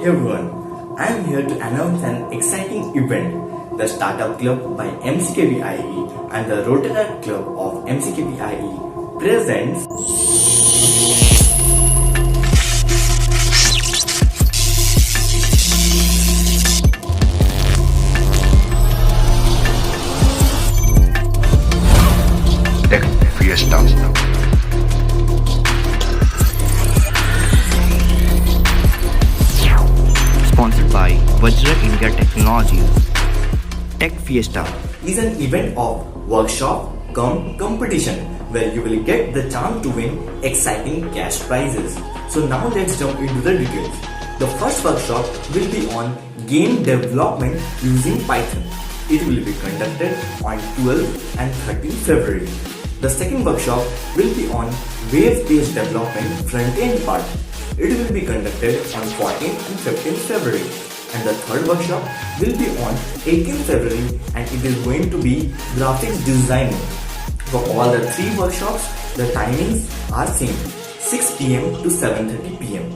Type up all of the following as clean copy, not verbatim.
Hey everyone, I am here to announce an exciting event, the Startup Club by 𝒚𝒄𝒉 and the Rotaract Club of 𝒚𝒄𝒉 presents TECHFIESTA. Sponsored by 𝒔𝒆 India Technologies. TECHFIESTA is an event of workshop cum competition where you will get the chance to win exciting cash prizes. So now let's jump into the details. The first workshop will be on game development using Python. It will be conducted on 12th and 13th February. The second workshop will be on wave-based development front-end part. It will be conducted on 14th and 15th February. And the third workshop will be on 18th February and it is going to be graphics designing. For all the three workshops, the timings are same, 6 p.m. to 7:30 p.m.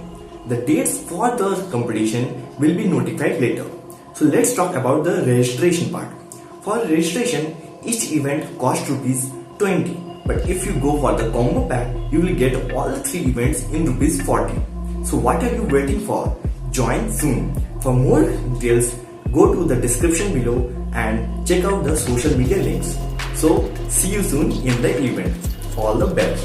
The dates for the competition will be notified later. So let's talk about the registration part. For registration, each event costs ₹20. But if you go for the combo pack, you will get all the three events in ₹40. So what are you waiting for? Join soon. For more details, go to the description below and check out the social media links. So see you soon in the event. All the best.